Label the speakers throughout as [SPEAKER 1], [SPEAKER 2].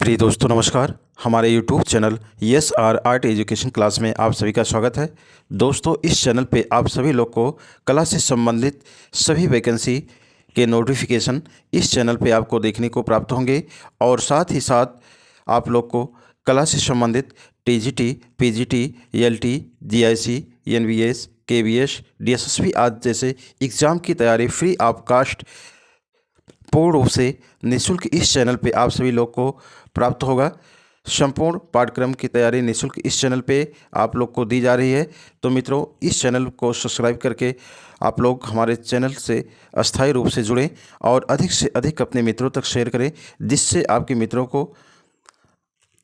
[SPEAKER 1] प्रिय दोस्तों नमस्कार। हमारे YouTube channel S R art education class में आप सभी का स्वागत है। दोस्तों इस चैनल पे आप सभी लोग को कला से संबंधित सभी वैकेंसी के नोटिफिकेशन इस चैनल पे आपको देखने को प्राप्त होंगे और साथ ही साथ आप लोग को कला से संबंधित TGT, PGT, LT, GIC, NVS, KVS, DSSB आदि जैसे एग्ज़ाम की तैयारी फ्री ऑफ कास्ट पूर्ण रूप से निःशुल्क इस चैनल पे आप सभी लोग को प्राप्त होगा। संपूर्ण पाठ्यक्रम की तैयारी निःशुल्क इस चैनल पे आप लोग को दी जा रही है। तो मित्रों इस चैनल को सब्सक्राइब करके आप लोग हमारे चैनल से अस्थायी रूप से जुड़ें और अधिक से अधिक अपने मित्रों तक शेयर करें जिससे आपके मित्रों को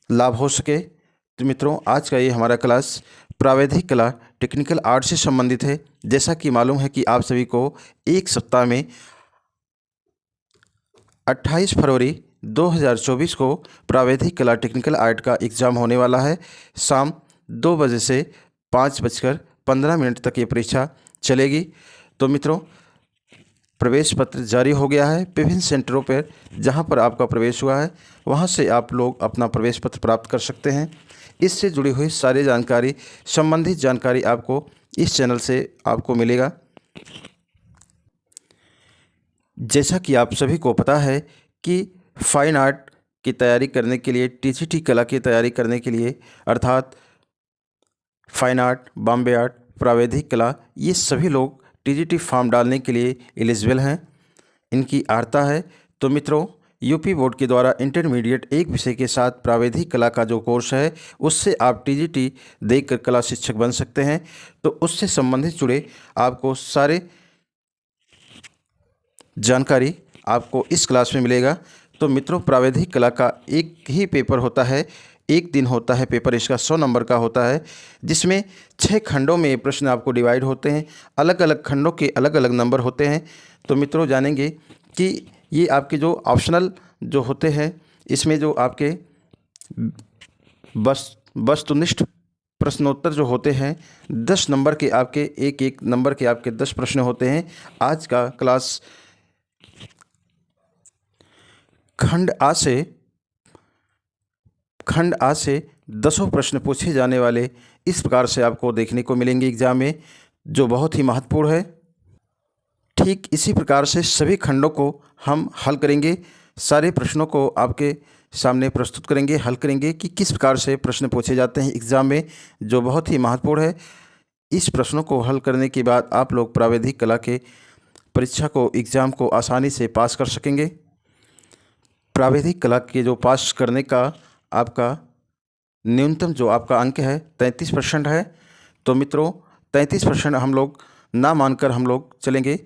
[SPEAKER 1] लाभ हो सके। तो मित्रों आज का ये हमारा क्लास प्रावैधिक कला टेक्निकल आर्ट से संबंधित है। जैसा कि मालूम है कि आप सभी को एक सप्ताह में 28 फरवरी 2024 को प्रावैधिक कला टेक्निकल आर्ट का एग्ज़ाम होने वाला है। शाम 2 बजे से 5:15 तक ये परीक्षा चलेगी। तो मित्रों प्रवेश पत्र जारी हो गया है। विभिन्न सेंटरों पर जहां पर आपका प्रवेश हुआ है वहां से आप लोग अपना प्रवेश पत्र प्राप्त कर सकते हैं। इससे जुड़ी हुई सारी जानकारी, संबंधित जानकारी आपको इस चैनल से आपको मिलेगा। जैसा कि आप सभी को पता है कि फाइन आर्ट की तैयारी करने के लिए, टीजीटी कला की तैयारी करने के लिए अर्थात फाइन आर्ट, बॉम्बे आर्ट, प्रावैधिक कला, ये सभी लोग टीजीटी फॉर्म डालने के लिए एलिजिबल हैं, इनकी अर्हता है। तो मित्रों यूपी बोर्ड के द्वारा इंटरमीडिएट एक विषय के साथ प्रावैधिक कला का जो कोर्स है उससे आप टीजीटी देकर कला शिक्षक बन सकते हैं। तो उससे संबंधित जुड़े आपको सारे जानकारी आपको इस क्लास में मिलेगा। तो मित्रों प्रावैधिक कला का एक ही पेपर होता है, एक दिन होता है पेपर। इसका 100 नंबर का होता है जिसमें 6 खंडों में ये प्रश्न आपको डिवाइड होते हैं। अलग अलग खंडों के अलग अलग नंबर होते हैं। तो मित्रों जानेंगे कि ये आपके जो ऑप्शनल जो होते हैं इसमें जो आपके वस्तुनिष्ठ प्रश्नोत्तर जो होते हैं 10 नंबर के आपके एक नंबर के आपके 10 प्रश्न होते हैं। आज का क्लास खंड आ से 10 प्रश्न पूछे जाने वाले इस प्रकार से आपको देखने को मिलेंगे एग्जाम में, जो बहुत ही महत्वपूर्ण है। ठीक इसी प्रकार से सभी खंडों को हम हल करेंगे, सारे प्रश्नों को आपके सामने प्रस्तुत करेंगे, हल करेंगे कि किस प्रकार से प्रश्न पूछे जाते हैं एग्ज़ाम में, जो बहुत ही महत्वपूर्ण है। इस प्रश्नों को हल करने के बाद आप लोग प्रावैधिक कला के परीक्षा को, एग्ज़ाम को आसानी से पास कर सकेंगे। प्रावैधिक कला के जो पास करने का आपका न्यूनतम जो आपका अंक है 33% है। तो मित्रों 33% हम लोग ना मानकर हम लोग चलेंगे।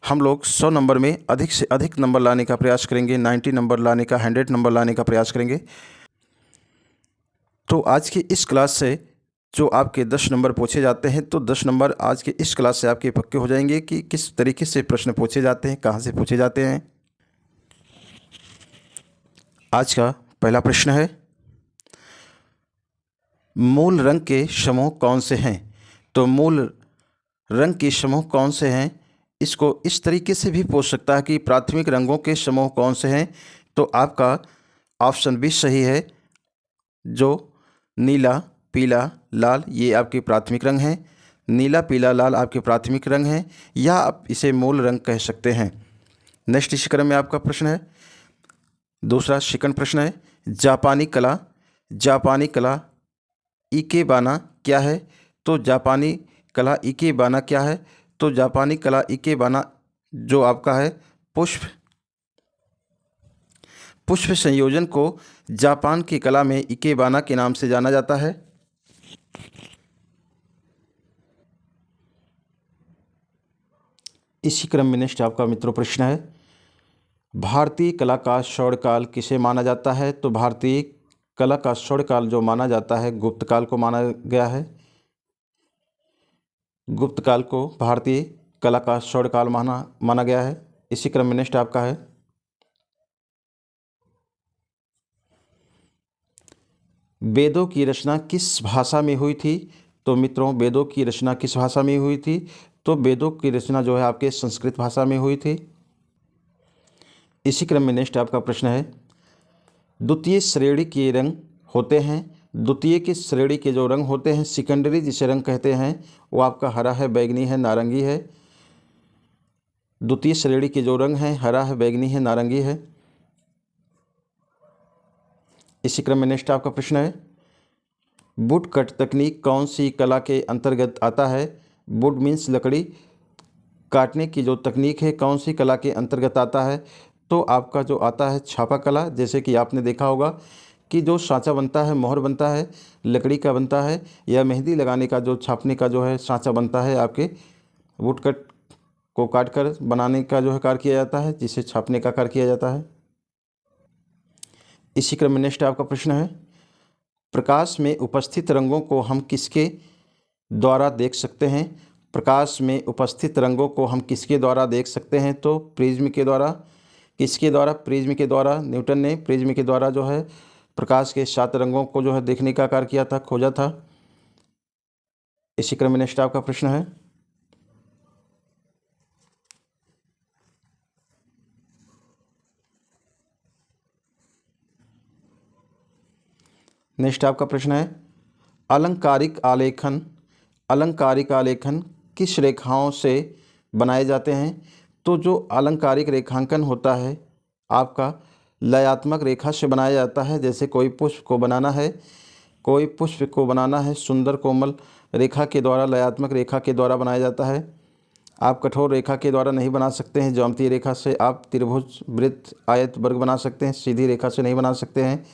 [SPEAKER 1] हम लोग 100 नंबर में अधिक से अधिक नंबर लाने का प्रयास करेंगे, 90 नंबर लाने का, 100 नंबर लाने का प्रयास करेंगे। तो आज की इस क्लास से जो आपके 10 नंबर पूछे जाते हैं, तो 10 नंबर आज के इस क्लास से आपके पक्के हो जाएंगे कि किस तरीके से प्रश्न पूछे जाते हैं, कहाँ से पूछे जाते हैं। आज का पहला प्रश्न है, मूल रंग के समूह कौन से हैं? तो मूल रंग के समूह कौन से हैं, इसको इस तरीके से भी पूछ सकता है कि प्राथमिक रंगों के समूह कौन से हैं। तो आपका ऑप्शन बी सही है, जो नीला, पीला, लाल ये आपके प्राथमिक रंग हैं। नीला, पीला, लाल आपके प्राथमिक रंग हैं, या आप इसे मूल रंग कह सकते हैं। नेक्स्ट इसी क्रम में आपका प्रश्न है, दूसरा सेकंड प्रश्न है, जापानी कला इकेबाना क्या है? तो जापानी कला इकेबाना क्या है? तो जापानी कला इकेबाना जो आपका है पुष्प संयोजन को जापान की कला में इकेबाना के नाम से जाना जाता है। इसी क्रम में नेक्स्ट आपका मित्रों प्रश्न है, भारतीय कला का स्वर्णकाल किसे माना जाता है? तो भारतीय कला का स्वर्णकाल जो माना जाता है गुप्त काल को माना गया है। गुप्त काल को भारतीय कला का स्वर्णकाल माना गया है। इसी क्रम में नेक्स्ट आपका है, वेदों की रचना किस भाषा में हुई थी? तो मित्रों वेदों की रचना किस भाषा में हुई थी? तो वेदों की रचना जो है आपके संस्कृत भाषा में हुई थी। इसी क्रम में नेक्स्ट आपका प्रश्न है, द्वितीय श्रेणी के रंग होते हैं। द्वितीय की श्रेणी के जो रंग होते हैं, सेकेंडरी जिसे रंग कहते हैं, वो आपका हरा है, बैगनी है, नारंगी है। द्वितीय श्रेणी के जो रंग हैं हरा है, बैगनी है, नारंगी है। इसी क्रम में नेक्स्ट आपका प्रश्न है, वुड कट तकनीक कौन सी कला के अंतर्गत आता है? वुड मीन्स लकड़ी, काटने की जो तकनीक है कौन सी कला के अंतर्गत आता है? तो आपका जो आता है छापा कला। जैसे कि आपने देखा होगा कि जो सांचा बनता है, मोहर बनता है, लकड़ी का बनता है, या मेहंदी लगाने का जो छापने का जो है सांचा बनता है, आपके वुड कट को काट कर बनाने का जो है कार्य किया जाता है, जिसे छापने का कार्य किया जाता है। इसी क्रम में नेक्स्ट आपका प्रश्न है, प्रकाश में उपस्थित रंगों को हम किसके द्वारा देख सकते हैं? प्रकाश में उपस्थित रंगों को हम किसके द्वारा देख सकते हैं? तो प्रिज्म के द्वारा। किसके द्वारा? प्रिज्म के द्वारा। न्यूटन ने प्रिज्म के द्वारा जो है प्रकाश के 7 रंगों को जो है देखने का कार्य किया था, खोजा था। इसी क्रम में नेक्स्ट आपका प्रश्न है, नेक्स्ट आपका प्रश्न है, अलंकारिक आलेखन किस रेखाओं से बनाए जाते हैं? तो जो अलंकारिक रेखांकन होता है आपका लयात्मक रेखा से बनाया जाता है। जैसे कोई पुष्प को बनाना है सुंदर कोमल रेखा के द्वारा, लयात्मक रेखा के द्वारा बनाया जाता है। आप कठोर रेखा के द्वारा नहीं बना सकते हैं। ज्यामितीय रेखा से आप त्रिभुज, वृत्त, आयत, वर्ग बना सकते हैं, सीधी रेखा से नहीं बना सकते हैं।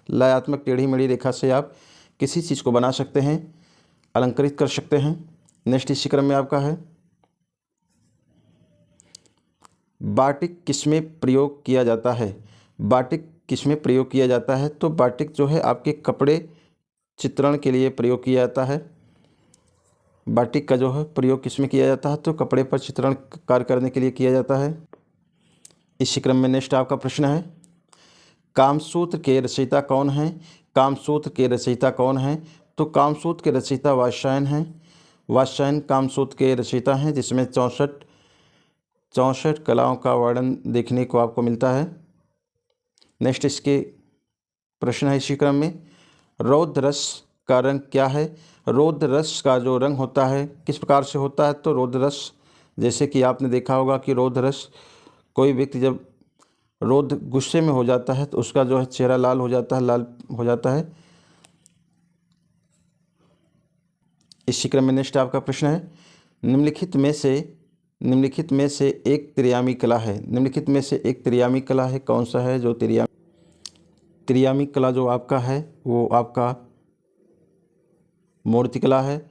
[SPEAKER 1] लयात्मक टेढ़ी मेढ़ी रेखा से आप किसी चीज़ को बना सकते हैं, अलंकृत कर सकते हैं। नेक्स्ट इसी क्रम में आपका है, बाटिक किसमें प्रयोग किया जाता है? बाटिक किसमें प्रयोग किया जाता है? तो बाटिक जो है आपके कपड़े चित्रण के लिए प्रयोग किया जाता है। बाटिक का जो है प्रयोग किसमें किया जाता है? तो कपड़े पर चित्रण कार्य करने के लिए किया जाता है। इसी क्रम में नेक्स्ट आपका प्रश्न है, कामसूत्र के रचयिता कौन हैं? कामसूत्र के रचयिता कौन हैं? तो कामसूत्र के रचयिता वात्स्यायन हैं। वात्स्यायन कामसूत्र के रचयिता हैं, जिसमें 64 कलाओं का वर्णन देखने को आपको मिलता है। नेक्स्ट इसके प्रश्न है इसी क्रम में, रौद्र रस का रंग क्या है? रौद्र रस का जो रंग होता है किस प्रकार से होता है? तो रौद्र रस, जैसे कि आपने देखा होगा कि रौद्र रस, कोई व्यक्ति जब रौद्र गुस्से में हो जाता है तो उसका जो है चेहरा लाल हो जाता है। इसी क्रम में नेक्स्ट आपका प्रश्न है, निम्नलिखित में से एक त्रियामी कला है। निम्नलिखित में से एक त्रियामी कला है, कौन सा है? जो त्रियामी कला जो आपका है वो आपका मूर्ति कला है।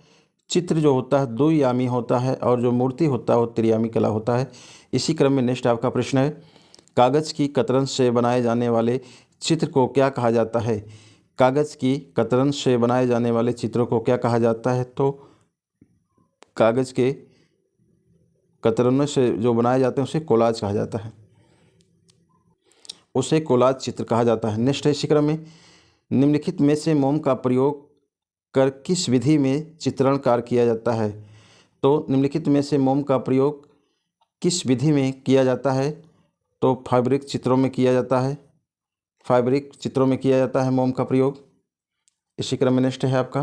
[SPEAKER 1] चित्र जो होता है द्वियामी होता है, और जो मूर्ति होता है वो त्रियामी कला होता है। इसी क्रम में नेक्स्ट आपका प्रश्न है, कागज़ की कतरन से बनाए जाने वाले चित्र को क्या कहा जाता है? कागज़ की कतरन से बनाए जाने वाले चित्रों को क्या कहा जाता है? तो कागज़ के कतरनों से जो बनाए जाते हैं उसे कोलाज कहा जाता है, उसे कोलाज चित्र कहा जाता है। नेक्स्ट है इसी क्रम में, निम्नलिखित में से मोम का प्रयोग कर किस विधि में चित्रण कार्य किया जाता है? तो निम्नलिखित में से मोम का प्रयोग किस विधि में किया जाता है? तो फैब्रिक चित्रों में किया जाता है मोम का प्रयोग। इसी क्रम में नेक्स्ट है आपका,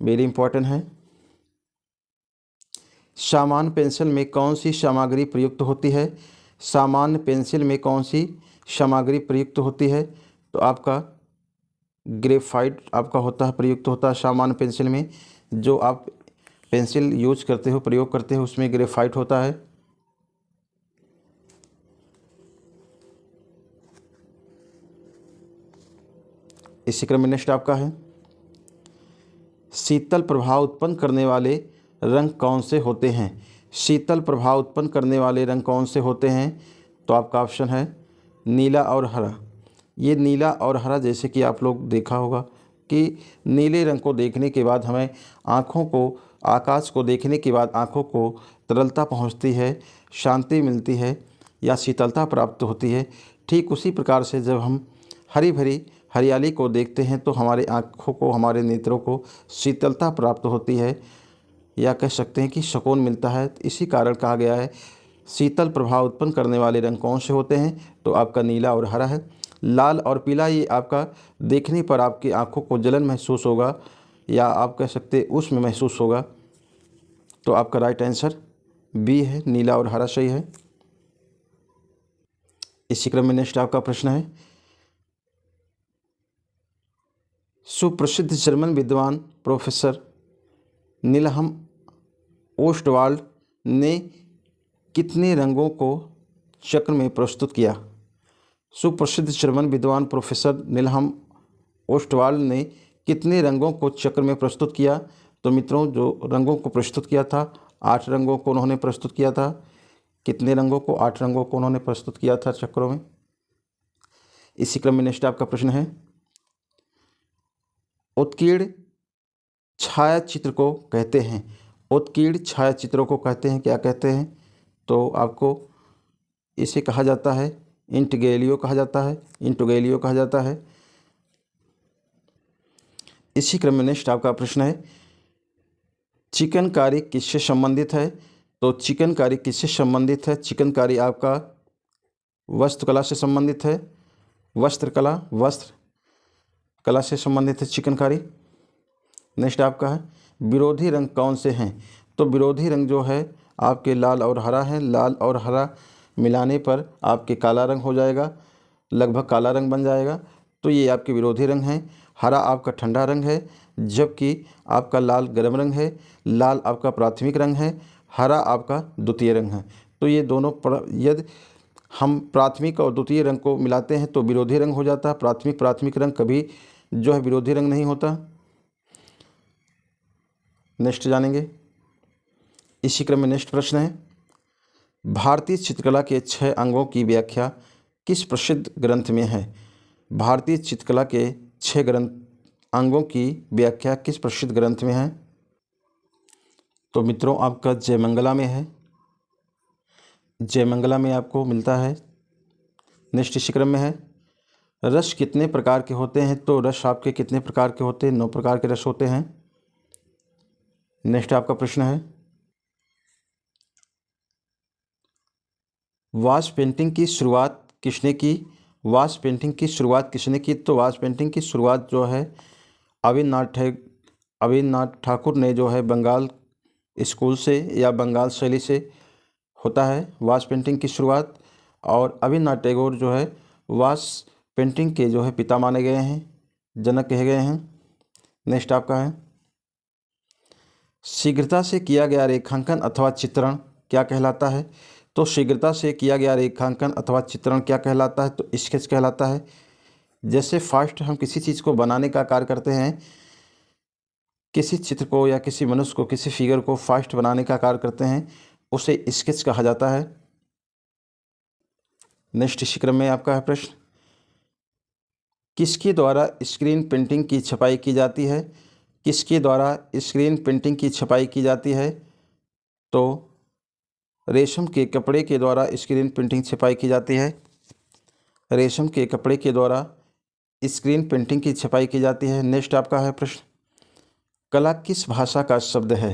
[SPEAKER 1] वेरी इंपॉर्टेंट है, सामान्य पेंसिल में कौन सी सामग्री प्रयुक्त होती है? सामान्य पेंसिल में कौन सी सामग्री प्रयुक्त होती है? तो आपका ग्रेफाइट आपका प्रयुक्त होता है सामान्य पेंसिल में। जो आप पेंसिल यूज करते हो, प्रयोग करते हो, उसमें ग्रेफाइट होता है। इसी क्रम में नेक्स्ट आपका है, शीतल प्रभाव उत्पन्न करने वाले रंग कौन से होते हैं? शीतल प्रभाव उत्पन्न करने वाले रंग कौन से होते हैं? तो आपका ऑप्शन है नीला और हरा। ये नीला और हरा, जैसे कि आप लोग देखा होगा कि नीले रंग को देखने के बाद हमें आकाश को देखने के बाद आँखों को तरलता पहुँचती है, शांति मिलती है या शीतलता प्राप्त होती है। ठीक उसी प्रकार से जब हम हरी भरी हरियाली को देखते हैं तो हमारे आँखों को, हमारे नेत्रों को शीतलता प्राप्त होती है, या कह सकते हैं कि सुकून मिलता है। इसी कारण कहा गया है शीतल प्रभाव उत्पन्न करने वाले रंग कौन से होते हैं? तो आपका नीला और हरा है। लाल और पीला ये आपका देखने पर आपकी आँखों को जलन महसूस होगा या आप कह सकते उष्ण महसूस होगा। तो आपका राइट आंसर बी है, नीला और हरा सही है। इसी क्रम में नेक्स्ट आपका प्रश्न है, सुप्रसिद्ध जर्मन विद्वान प्रोफेसर निलहम ओस्टवाल्ड ने कितने रंगों को चक्र में प्रस्तुत किया? सुप्रसिद्ध जर्मन विद्वान प्रोफेसर निलहम ओस्टवाल्ड ने कितने रंगों को चक्र में प्रस्तुत किया? तो मित्रों, जो रंगों को प्रस्तुत किया था, 8 रंगों को उन्होंने प्रस्तुत किया था। कितने रंगों को? 8 रंगों को उन्होंने प्रस्तुत किया था चक्रों में। इसी क्रम में नेक्स्ट आपका प्रश्न है, उत्कीर्ण छायाचित्र को कहते हैं? उत्कीर्ण छायाचित्रों को कहते हैं, क्या कहते हैं? तो आपको इसे कहा जाता है इंटगेलियो कहा जाता है, इंटगेलियो कहा जाता है। इसी क्रम में नेक्स्ट आपका प्रश्न है, चिकनकारी किससे संबंधित है? तो चिकनकारी किससे संबंधित है? चिकनकारी आपका वस्त्रकला से संबंधित है, वस्त्र कला से संबंधित है चिकनकारी। नेक्स्ट आपका है, विरोधी रंग कौन से हैं? तो विरोधी रंग जो है आपके लाल और हरा है। लाल और हरा मिलाने पर आपके काला रंग हो जाएगा, लगभग काला रंग बन जाएगा। तो ये आपके विरोधी रंग हैं। हरा आपका ठंडा रंग है, जबकि आपका लाल गर्म रंग है। लाल आपका प्राथमिक रंग है, हरा आपका द्वितीय रंग है। तो ये दोनों यदि हम प्राथमिक और द्वितीय रंग को मिलाते हैं तो विरोधी रंग हो जाता है। प्राथमिक रंग कभी जो है विरोधी रंग नहीं होता। नेक्स्ट जानेंगे। इसी क्रम में नेक्स्ट प्रश्न है, भारतीय चित्रकला के 6 अंगों की व्याख्या किस प्रसिद्ध ग्रंथ में है? भारतीय चित्रकला के 6 अंगों की व्याख्या किस प्रसिद्ध ग्रंथ में है? तो मित्रों, आपका जयमंगला में है, जयमंगला में आपको मिलता है। नेक्स्ट इसी क्रम में है, रस कितने प्रकार के होते हैं? तो रस आपके कितने प्रकार के होते हैं? 9 प्रकार के रस होते हैं। नेक्स्ट आपका प्रश्न है, वाश पेंटिंग की शुरुआत किसने की? वाश पेंटिंग की शुरुआत किसने की? तो वाश पेंटिंग की शुरुआत जो है अविनाथ ठाकुर ने जो है बंगाल स्कूल से या बंगाल शैली से होता है वाश पेंटिंग की शुरुआत। और अविनाथ टैगोर जो है वाश पेंटिंग के जो है पिता माने गए हैं, जनक कहे गए हैं। नेक्स्ट आपका है, शीघ्रता से किया गया रेखांकन अथवा चित्रण क्या कहलाता है? तो शीघ्रता से किया गया रेखांकन अथवा चित्रण क्या कहलाता है? तो स्केच कहलाता है। जैसे फास्ट हम किसी चीज़ को बनाने का कार्य करते हैं, किसी चित्र को या किसी मनुष्य को, किसी फिगर को फास्ट बनाने का कार्य करते हैं, उसे स्केच कहा जाता है। नेक्स्ट इसी क्रम में आपका है प्रश्न, किसके द्वारा स्क्रीन पेंटिंग की छपाई की जाती है? किसके द्वारा स्क्रीन पेंटिंग की छपाई की जाती है? तो रेशम के कपड़े के द्वारा स्क्रीन पेंटिंग छपाई की जाती है। रेशम के कपड़े के द्वारा स्क्रीन पेंटिंग की छपाई की जाती है। नेक्स्ट आपका है प्रश्न, कला किस भाषा का शब्द है?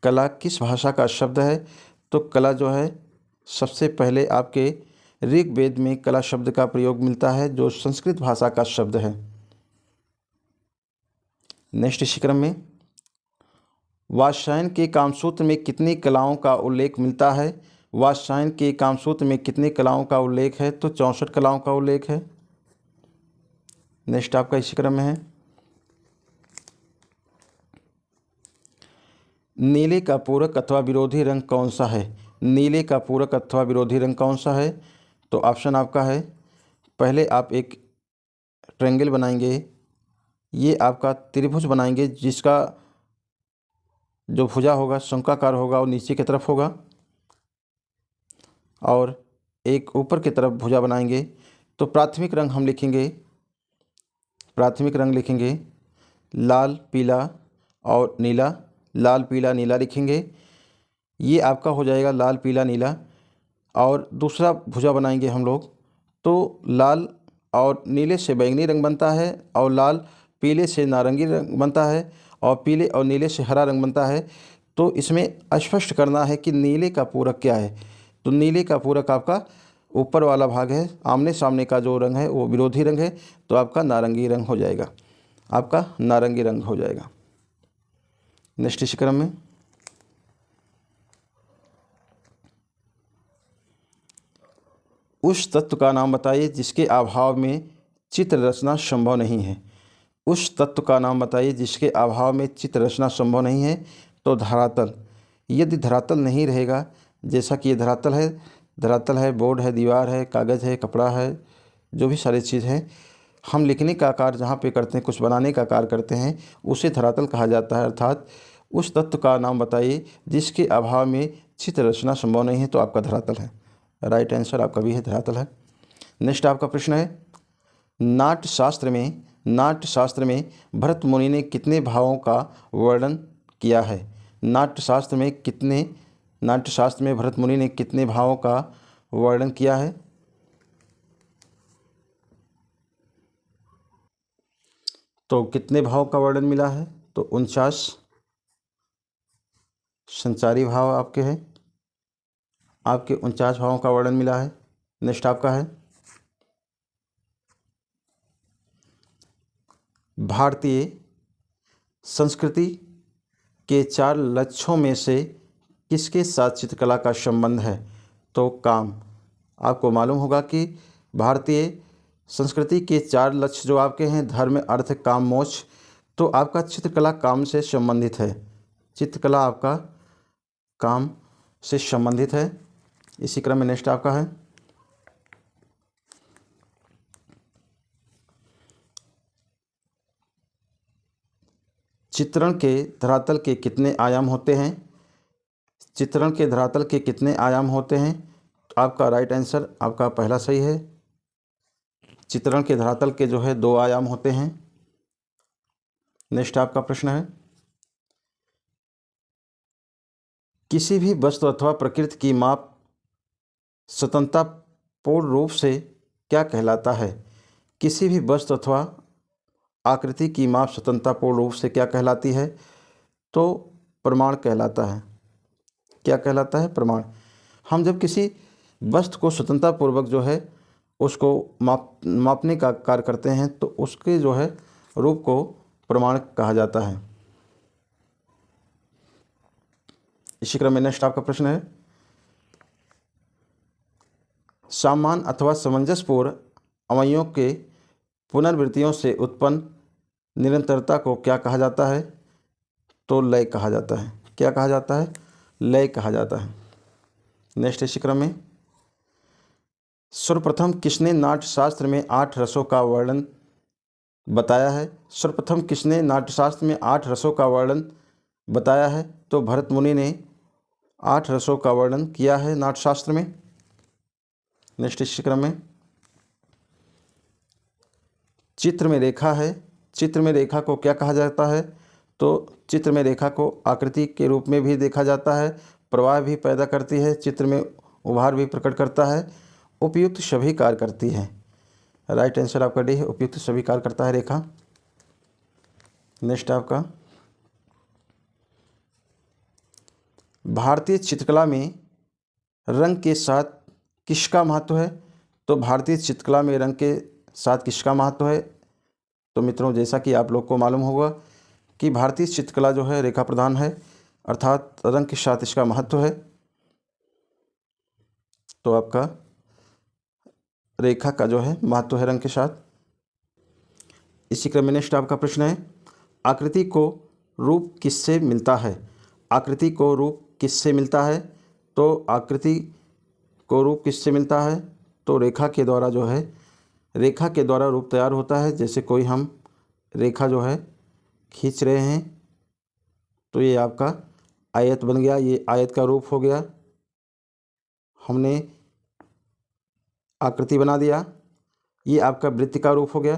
[SPEAKER 1] कला किस भाषा का शब्द है? तो कला जो है सबसे पहले आपके ऋग्वेद में कला शब्द का प्रयोग मिलता है, जो संस्कृत भाषा का शब्द है। नेक्स्ट इसी क्रम में, वात्स्यायन के कामसूत्र में कितनी कलाओं का उल्लेख मिलता है? वात्स्यायन के कामसूत्र में कितनी कलाओं का उल्लेख है? तो 64 कलाओं का उल्लेख है। नेक्स्ट आपका इसी क्रम में है, नीले का पूरक अथवा विरोधी रंग कौन सा है? नीले का पूरक अथवा विरोधी रंग कौन सा है? तो ऑप्शन आपका है, पहले आप एक ट्रायंगल बनाएंगे, ये आपका त्रिभुज बनाएंगे जिसका जो भुजा होगा शंक्वाकार होगा और नीचे की तरफ होगा, और एक ऊपर की तरफ भुजा बनाएंगे। तो प्राथमिक रंग हम लिखेंगे, प्राथमिक रंग लिखेंगे लाल पीला और नीला, लाल पीला नीला लिखेंगे, ये आपका हो जाएगा लाल पीला नीला। और दूसरा भुजा बनाएंगे हम लोग, तो लाल और नीले से बैंगनी रंग बनता है, और लाल पीले से नारंगी रंग बनता है, और पीले और नीले से हरा रंग बनता है। तो इसमें स्पष्ट करना है कि नीले का पूरक क्या है। तो नीले का पूरक आपका ऊपर वाला भाग है, आमने सामने का जो रंग है वो विरोधी रंग है, तो आपका नारंगी रंग हो जाएगा, आपका नारंगी रंग हो जाएगा। नेक्स्ट इसी क्रम में उस तत्व का नाम बताइए जिसके अभाव में चित्र रचना संभव नहीं है। उस तत्व का नाम बताइए जिसके अभाव में चित्र रचना संभव नहीं है। तो धरातल। यदि धरातल नहीं रहेगा, जैसा कि ये धरातल है, बोर्ड है, दीवार है, कागज़ है, कपड़ा है, जो भी सारी चीज़ है, हम लिखने का कार्य जहाँ पे करते हैं, कुछ बनाने का कार्य करते हैं, उसे धरातल कहा जाता है। अर्थात उस तत्व का नाम बताइए जिसके अभाव में चित्र रचना संभव नहीं है, तो आपका धरातल है। राइट आंसर आपका भी है, धरातल है। नेक्स्ट आपका प्रश्न है, नाट्यशास्त्र में भरत मुनि ने कितने भावों का वर्णन किया है। नाट्यशास्त्र में भरत मुनि ने कितने भावों का वर्णन किया है। तो कितने भाव का वर्णन मिला है, तो 49 संचारी भाव आपके हैं, आपके 49 भावों का वर्णन मिला है। नेक्स्ट आपका है, भारतीय संस्कृति के 4 लक्ष्यों में से किसके साथ चित्रकला का संबंध है। तो काम। आपको मालूम होगा कि भारतीय संस्कृति के 4 लक्ष्य जो आपके हैं, धर्म, अर्थ, काम, मोक्ष, तो आपका चित्रकला काम से संबंधित है। चित्रकला आपका काम से संबंधित है। इसी क्रम में नेक्स्ट आपका है, चित्रण के धरातल के कितने आयाम होते हैं। चित्रण के धरातल के कितने आयाम होते हैं। तो आपका राइट आंसर आपका पहला सही है। चित्रण के धरातल के जो है 2 आयाम होते हैं। नेक्स्ट आपका प्रश्न है, किसी भी वस्तु अथवा प्रकृति की माप स्वतंत्रतापूर्ण रूप से क्या कहलाता है। किसी भी वस्तु अथवा आकृति की माप स्वतंत्रतापूर्ण रूप से क्या कहलाती है। तो प्रमाण कहलाता है। क्या कहलाता है, प्रमाण। हम जब किसी वस्तु को स्वतंत्रतापूर्वक जो है उसको मापने का कार्य करते हैं, तो उसके जो है रूप को प्रमाण कहा जाता है। इसी क्रम में नेक्स्ट आपका प्रश्न है, सामान्य अथवा सामंजस्यपूर्ण अवयवों के पुनर्वृत्तियों से उत्पन्न निरंतरता को क्या कहा जाता है। तो लय कहा जाता है। क्या कहा जाता है, लय कहा जाता है। नेक्स्ट इसी क्रम में, सर्वप्रथम किसने नाट्यशास्त्र में 8 रसों का वर्णन बताया है। सर्वप्रथम किसने नाट्यशास्त्र में 8 रसों का वर्णन बताया है। तो भरत मुनि ने 8 रसों का वर्णन किया है नाट्यशास्त्र में। नेक्स्ट इसी क्रम में, चित्र में रेखा है। चित्र में रेखा को क्या कहा जाता है। तो चित्र में रेखा को आकृति के रूप में भी देखा जाता है, प्रवाह भी पैदा करती है, चित्र में उभार भी प्रकट करता है, उपयुक्त सभी कार्य करती है। राइट आंसर आपका डी है, उपयुक्त सभी कार्य करता है रेखा। नेक्स्ट आपका, भारतीय चित्रकला में रंग के साथ किसका महत्व है। तो भारतीय चित्रकला में रंग के साथ किसका महत्व है। तो मित्रों, जैसा कि आप लोग को मालूम होगा कि भारतीय चित्रकला जो है रेखा प्रधान है, अर्थात रंग के साथ इसका महत्व है। तो आपका रेखा का जो है महत्व है रंग के साथ। इसी क्रम में नेक्स्ट आपका प्रश्न है, आकृति को रूप किससे मिलता है। आकृति को रूप किससे मिलता है। तो आकृति को रूप किससे मिलता है। तो रेखा के द्वारा जो है, रेखा के द्वारा रूप तैयार होता है। जैसे कोई हम रेखा जो है खींच रहे हैं, तो ये आपका आयत बन गया, ये आयत का रूप हो गया, हमने आकृति बना दिया, ये आपका वृत्त का रूप हो गया।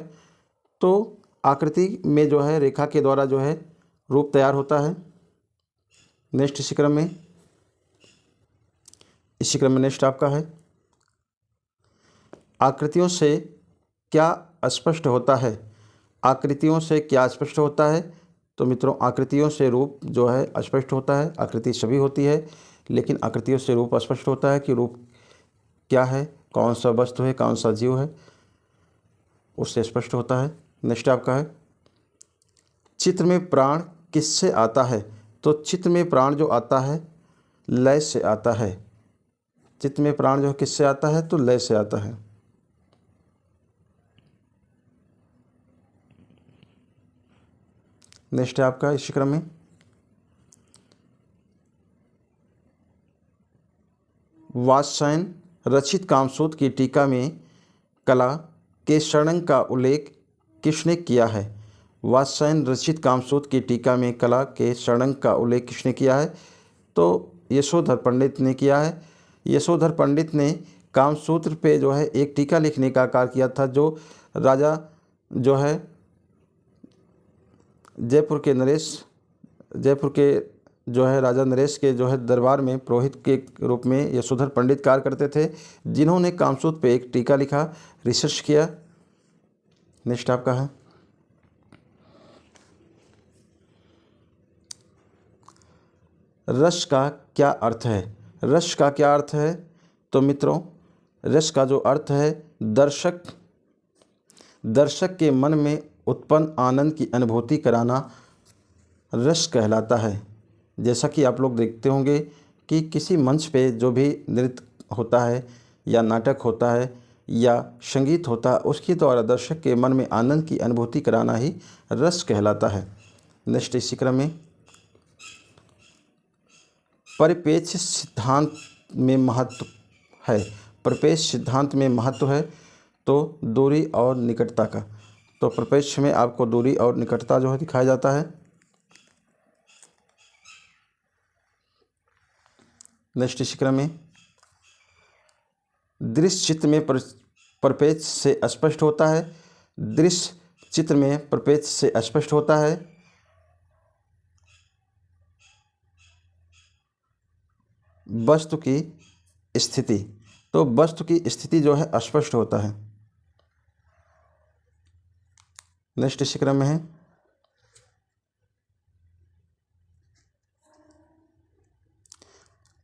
[SPEAKER 1] तो आकृति में जो है रेखा के द्वारा जो है रूप तैयार होता है। नेक्स्ट इसी क्रम में नेक्स्ट आपका है, आकृतियों से क्या स्पष्ट होता है। आकृतियों से क्या स्पष्ट होता है। तो मित्रों, आकृतियों से रूप जो है स्पष्ट होता है। आकृति सभी होती है, लेकिन आकृतियों से रूप स्पष्ट होता है कि रूप क्या है, कौन सा वस्तु है, कौन सा जीव है, उससे स्पष्ट होता है। नेक्स्ट आपका है चित्र में प्राण किससे आता है? तो चित्र में प्राण जो आता है लय से आता है। चित्र में प्राण जो किससे आता है? तो लय से आता है। नेक्स्ट है आपका इसी क्रम में वात्स्यायन रचित कामसूत्र की टीका में कला के षडंग का उल्लेख किसने किया है? वात्स्यायन रचित कामसूत्र की टीका में कला के षडंग का उल्लेख किसने किया है? तो यशोधर पंडित ने किया है। यशोधर पंडित ने कामसूत्र पे जो है एक टीका लिखने का कार्य किया था, जो राजा जो है जयपुर के जो है राजा नरेश के जो है दरबार में पुरोहित के रूप में यशोधर पंडित कार्य करते थे, जिन्होंने कामसूत्र पे एक टीका लिखा, रिसर्च किया। नेक्स्ट आपका है रस का क्या अर्थ है? रस का क्या अर्थ है? तो मित्रों रस का जो अर्थ है दर्शक के मन में उत्पन्न आनंद की अनुभूति कराना रस कहलाता है। जैसा कि आप लोग देखते होंगे कि किसी मंच पे जो भी नृत्य होता है या नाटक होता है या संगीत होता है, उसके द्वारा दर्शक के मन में आनंद की अनुभूति कराना ही रस कहलाता है। नेक्स्ट इसी क्रम में परिपेक्ष सिद्धांत में महत्व है। परिपेक्ष सिद्धांत में महत्व है तो दूरी और निकटता का। तो परिपेक्ष में आपको दूरी और निकटता जो है दिखाया जाता है। नेक्स्ट इसी क्रम में दृश्य चित्र में परिपेक्ष से स्पष्ट होता है। दृश्य चित्र में परिपेक्ष से स्पष्ट होता है। वस्तु की स्थिति, तो वस्तु की स्थिति जो है स्पष्ट होता है। नेक्स्ट इसी क्रम में है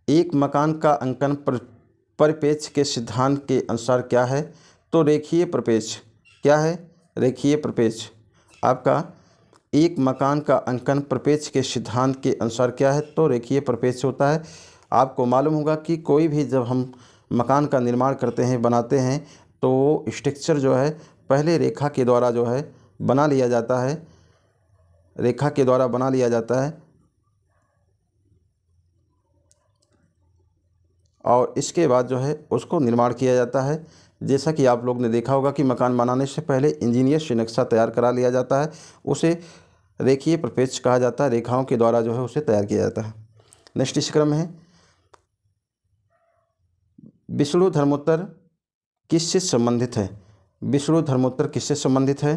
[SPEAKER 1] एक मकान का अंकन परिपेक्ष के सिद्धांत के अनुसार क्या है? तो रेखीय परिपेक्ष। क्या है? रेखीय परिपेक्ष। आपका एक मकान का अंकन परिपेक्ष के सिद्धांत के अनुसार क्या है? तो रेखीय परिपेक्ष होता है। आपको मालूम होगा कि कोई भी जब हम मकान का निर्माण करते हैं, बनाते हैं, तो स्ट्रक्चर जो है पहले रेखा के द्वारा जो है बना लिया जाता है। रेखा के द्वारा बना लिया जाता है और इसके बाद जो है उसको निर्माण किया जाता है। जैसा कि आप लोग ने देखा होगा कि मकान बनाने से पहले इंजीनियर से नक्शा तैयार करा लिया जाता है, उसे रेखीय परिपेक्ष कहा जाता है। रेखाओं के द्वारा जो है उसे तैयार किया जाता है। नेक्स्ट इस क्रम में है विष्णु धर्मोत्तर किससे संबंधित है? विष्णु धर्मोत्तर किससे संबंधित है,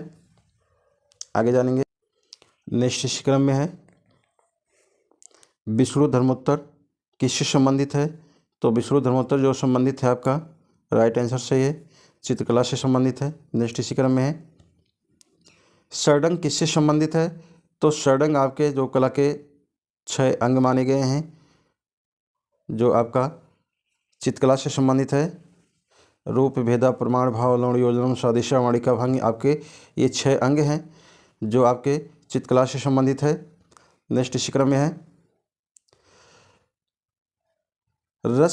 [SPEAKER 1] आगे जानेंगे। नेक्स्ट इस क्रम में है विष्णु धर्मोत्तर किससे संबंधित है? तो विष्णु धर्मोत्तर जो संबंधित है आपका राइट आंसर सही है, चित्रकला से संबंधित है। नेक्स्ट इसी क्रम में है षडंग किससे संबंधित है? तो षडंग आपके जो कला के 6 अंग माने गए हैं, जो आपका चित्रकला से संबंधित है। रूप, भेदा, प्रमाण, भाव, लौण, योजनम, सादिशा, वाणिका, भंग, आपके ये 6 अंग हैं जो आपके चित्रकला से संबंधित है। नेक्स्ट इसी क्रम में है रस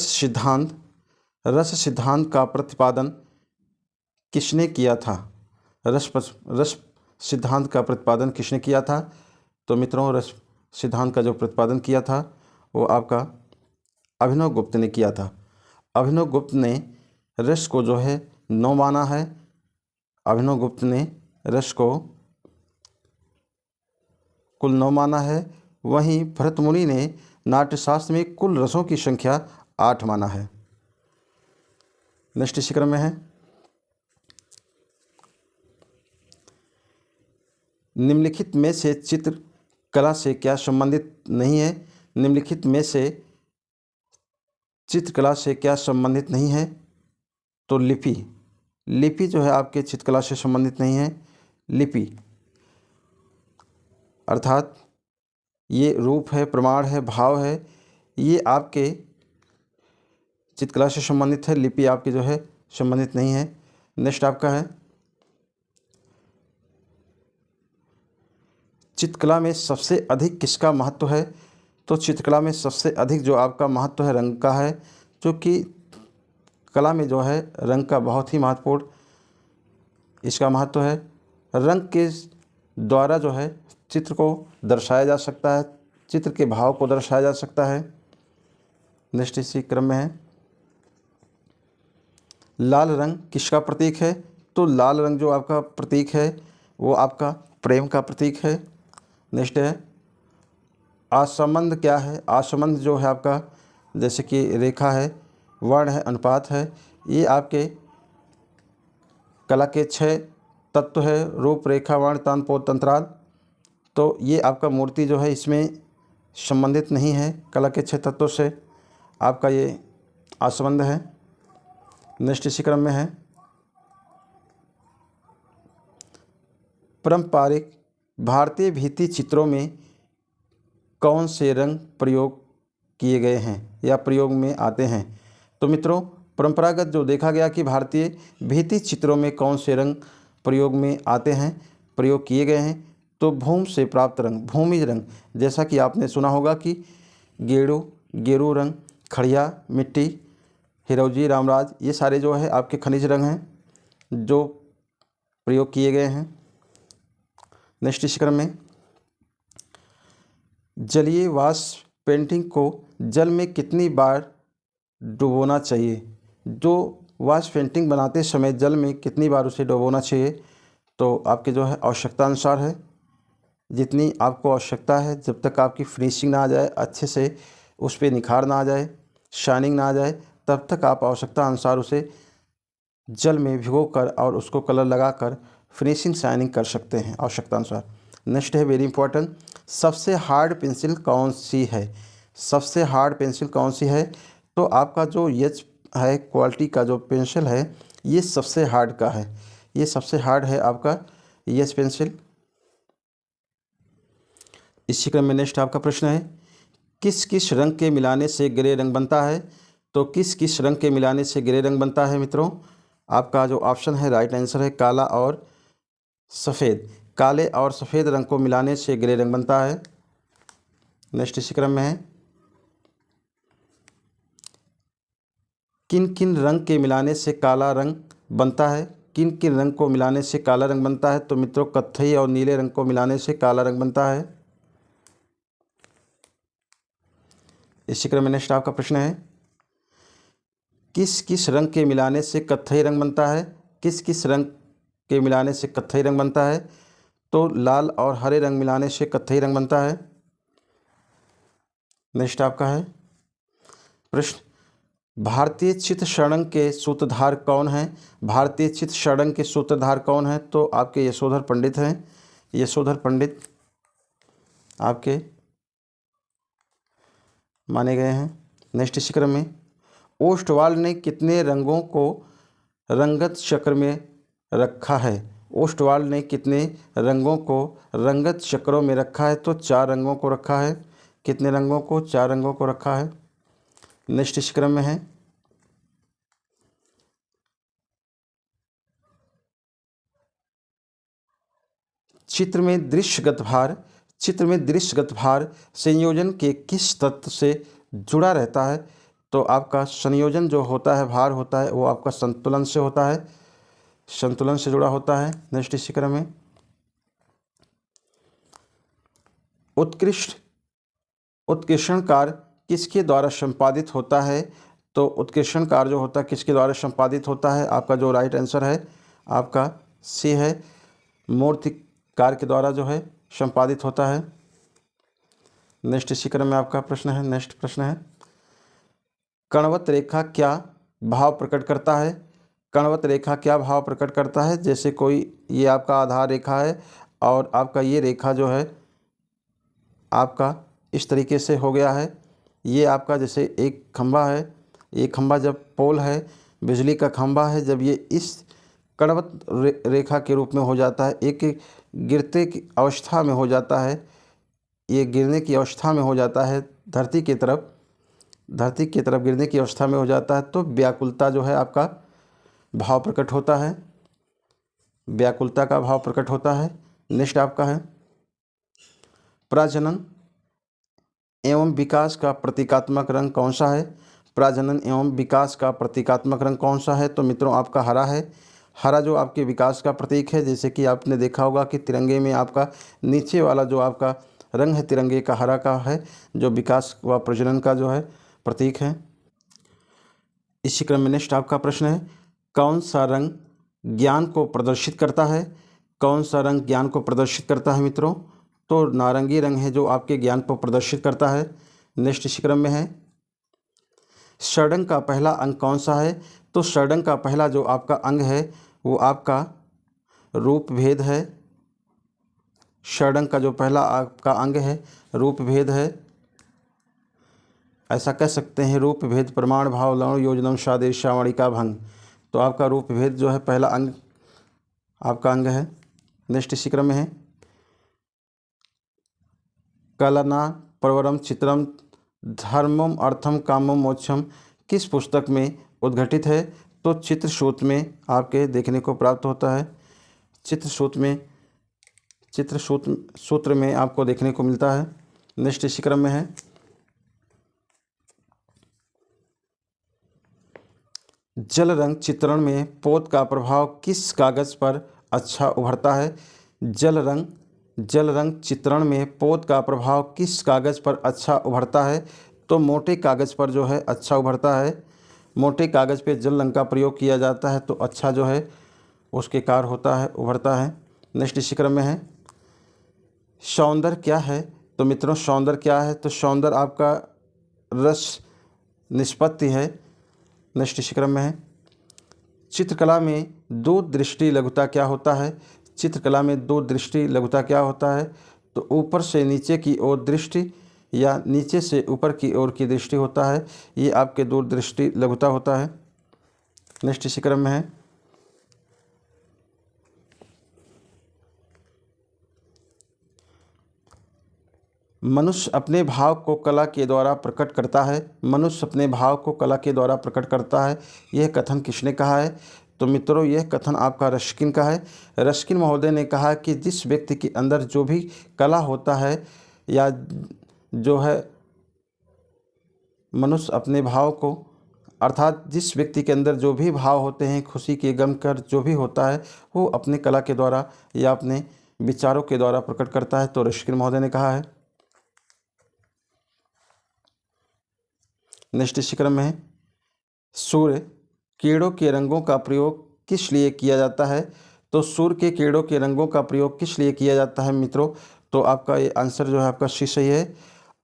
[SPEAKER 1] सिद्धांत का प्रतिपादन किसने किया था? रस सिद्धांत का प्रतिपादन किसने किया था? तो मित्रों रस सिद्धांत का जो प्रतिपादन किया था वो आपका अभिनव गुप्त ने किया था। अभिनव गुप्त ने रस को जो है 9 माना है। अभिनव गुप्त ने रस को कुल 9 माना है। वहीं भरत मुनि ने नाट्यशास्त्र में कुल रसों की संख्या 8 माना है। नेक्स्ट इसी क्रम में है निम्नलिखित में से चित्रकला से क्या संबंधित नहीं है? निम्नलिखित में से चित्रकला से क्या संबंधित नहीं है? तो लिपि जो है आपके चित्रकला से संबंधित नहीं है। लिपि अर्थात ये रूप है, प्रमाण है, भाव है, ये आपके चित्रकला से संबंधित है। लिपि आपकी जो है संबंधित नहीं है। नेक्स्ट आपका है चित्रकला में सबसे अधिक किसका महत्व है? तो चित्रकला में सबसे अधिक जो आपका महत्व है रंग का है, क्योंकि कला में जो है रंग का बहुत ही महत्वपूर्ण इसका महत्व है। रंग के द्वारा जो है चित्र को दर्शाया जा सकता है, चित्र के भाव को दर्शाया जा सकता है। नेक्स्ट इसी क्रम में है लाल रंग किसका प्रतीक है? तो लाल रंग जो आपका प्रतीक है वो आपका प्रेम का प्रतीक है। नेक्स्ट है आसंबंध क्या है? आसंबंध जो है आपका जैसे कि रेखा है, वर्ण है, अनुपात है, ये आपके कला के 6 तत्व है, रूप, रेखा, वर्ण, तान, पोत, तंत्राल। तो ये आपका मूर्ति जो है इसमें संबंधित नहीं है, कला के 6 तत्वों से आपका ये आसंबंध है। नेक्स्ट इसी क्रम में है पारंपरिक भारतीय भित्ति चित्रों में कौन से रंग प्रयोग किए गए हैं या प्रयोग में आते हैं? तो मित्रों परंपरागत जो देखा गया कि भारतीय भित्ति चित्रों में कौन से रंग प्रयोग में आते हैं, प्रयोग किए गए हैं, तो भूमि से प्राप्त रंग, भूमिज रंग, जैसा कि आपने सुना होगा कि गेरू रंग, खड़िया, मिट्टी, हिरौजी, रामराज, ये सारे जो है आपके खनिज रंग हैं जो प्रयोग किए गए हैं। नेक्स्ट इस क्रम में जलीय वाष्प पेंटिंग को जल में कितनी बार डुबोना चाहिए? जो वाष्प पेंटिंग बनाते समय जल में कितनी बार उसे डुबोना चाहिए? तो आपके जो है आवश्यकता अनुसार है, जितनी आपको आवश्यकता है, जब तक आपकी फिनिशिंग ना आ जाए, अच्छे से उस पर निखार ना आ जाए, शाइनिंग ना आ जाए, तब तक आप आवश्यकता अनुसार उसे जल में भिगोकर और उसको कलर लगाकर फिनिशिंग शाइनिंग कर सकते हैं आवश्यकता अनुसार। नेक्स्ट है वेरी इंपॉर्टेंट, सबसे हार्ड पेंसिल कौन सी है? सबसे हार्ड पेंसिल कौन सी है? तो आपका जो एच है क्वालिटी का जो पेंसिल है ये सबसे हार्ड का है, ये सबसे हार्ड है आपका एच पेंसिल। इसी क्रम में नेक्स्ट आपका प्रश्न है किस किस रंग के मिलाने से ग्रे रंग बनता है? तो किस किस रंग के मिलाने से ग्रे रंग बनता है मित्रों? आपका जो ऑप्शन है राइट आंसर है काला और सफ़ेद। काले और सफ़ेद रंग को मिलाने से ग्रे रंग बनता है। नेक्स्ट इसी क्रम में है किन किन रंग के मिलाने से काला रंग बनता है? किन किन रंग को मिलाने से काला रंग बनता है? तो मित्रों कत्थई और नीले रंग को मिलाने से काला रंग बनता है। इसी क्रम में नेक्स्ट आपका प्रश्न है किस किस रंग के मिलाने से कत्थई रंग बनता है? किस किस रंग के मिलाने से कत्थई रंग बनता है? तो लाल और हरे रंग मिलाने से कत्थई रंग बनता है। नेक्स्ट आपका है प्रश्न भारतीय चित्र षडंग के सूत्रधार कौन है? भारतीय चित्र षडंग के सूत्रधार कौन है? तो आपके यशोधर पंडित हैं। यशोधर पंडित आपके माने गए हैं। नेक्स्ट इसी क्रम में ओस्टवाल ने कितने रंगों को रंगत चक्र में रखा है? ओस्टवाल ने कितने रंगों को रंगत चक्रों में रखा है? तो 4 रंगों को रखा है। कितने रंगों को? 4 रंगों को रखा है। नेक्स्ट इस क्रम में है चित्र में दृश्यगत भार संयोजन के किस तत्व से जुड़ा रहता है? तो आपका संयोजन जो होता है, भार होता है, वो आपका संतुलन से होता है, संतुलन से जुड़ा होता है। नेक्स्ट इसी क्रम में उत्कृष्ण कार्य किसके द्वारा संपादित होता है? तो उत्कृष्ण कार्य जो होता है किसके द्वारा संपादित होता है? आपका जो राइट आंसर है आपका सी है, मूर्तिकार के द्वारा जो है संपादित होता है। नेक्स्ट इसी क्रम में आपका प्रश्न है, नेक्स्ट प्रश्न है कणवत रेखा क्या भाव प्रकट करता है? कणवत रेखा क्या भाव प्रकट करता है? जैसे कोई ये आपका आधार रेखा है और आपका ये रेखा जो है आपका इस तरीके से हो गया है। ये आपका जैसे एक खंभा है, ये खंभा जब पोल है, बिजली का खंभा है, जब ये इस कणवत रेखा के रूप में हो जाता है, एक गिरते की अवस्था में हो जाता है, ये गिरने की अवस्था में हो जाता है, धरती की तरफ गिरने की अवस्था में हो जाता है, तो व्याकुलता जो है आपका भाव प्रकट होता है, व्याकुलता का भाव प्रकट होता है। नेक्स्ट आपका है प्रजनन एवं विकास का प्रतीकात्मक रंग कौन सा है? प्रजनन एवं विकास का प्रतीकात्मक रंग कौन सा है? तो मित्रों आपका हरा है। हरा जो आपके विकास का प्रतीक है, जैसे कि आपने देखा होगा कि तिरंगे में आपका नीचे वाला जो आपका रंग है तिरंगे का हरा का है, जो विकास व प्रजनन का जो है प्रतीक है। इसी क्रम में नेक्स्ट आपका प्रश्न है कौन सा रंग ज्ञान को प्रदर्शित करता है? कौन सा रंग ज्ञान को प्रदर्शित करता है मित्रों? तो नारंगी रंग है जो आपके ज्ञान को प्रदर्शित करता है। नेक्स्ट इसी क्रम में है षडंग का पहला अंग कौन सा है? तो षडंग का पहला जो आपका अंग है वो आपका रूप भेद है। षडंग का जो पहला आपका अंग है रूप भेद है। ऐसा कह सकते हैं रूप भेद प्रमाण भाव लवण योजनम सादेश श्रावणी का भंग। तो आपका रूप भेद जो है पहला अंग आपका अंग है। नेक्स्ट इसी क्रम में है कलना प्रवरम चित्रम धर्मम अर्थम कामम मोक्षम किस पुस्तक में उद्घटित है? तो चित्रसूत्र में आपके देखने को प्राप्त होता है। सूत्र में आपको देखने को मिलता है। नेक्स्ट इसी क्रम में है जल रंग चित्रण में पोत का प्रभाव किस कागज़ पर अच्छा उभरता है? जल रंग चित्रण में पोत का प्रभाव किस कागज़ पर अच्छा उभरता है? तो मोटे कागज़ पर जो है अच्छा उभरता है। मोटे कागज़ पे जल रंग का प्रयोग किया जाता है तो अच्छा जो है उसके कार होता है, उभरता है। नेक्स्ट इसी क्रम में है सौंदर्य क्या है? तो मित्रों सौंदर्य क्या है? तो सौंदर्य आपका रस निष्पत्ति है। नेक्स्ट इसी क्रम में है चित्रकला में दो दृष्टि लघुता क्या होता है? चित्रकला में दो दृष्टि लघुता क्या होता है? तो ऊपर से नीचे की ओर दृष्टि या नीचे से ऊपर की ओर की दृष्टि होता है, ये आपके दो दृष्टि लघुता होता है। नेक्स्ट इसी क्रम में है मनुष्य अपने भाव को कला के द्वारा प्रकट करता है। मनुष्य अपने भाव को कला के द्वारा प्रकट करता है, यह कथन किसने कहा है? तो मित्रों यह कथन आपका रस्किन का है। रस्किन महोदय ने कहा कि जिस व्यक्ति के अंदर जो भी कला होता है या जो है मनुष्य अपने भाव को अर्थात जिस व्यक्ति के अंदर जो भी भाव होते हैं खुशी के गम कर जो भी होता है वो अपने कला के द्वारा या अपने विचारों के द्वारा प्रकट करता है। तो रस्किन महोदय ने कहा है। नेक्स्ट इसी क्रम में है सूर्य कीड़ों के रंगों का प्रयोग किस लिए किया जाता है? तो सूर्य के कीड़ों के रंगों का प्रयोग किस लिए किया जाता है मित्रों? तो आपका ये आंसर जो है आपका सी सही है।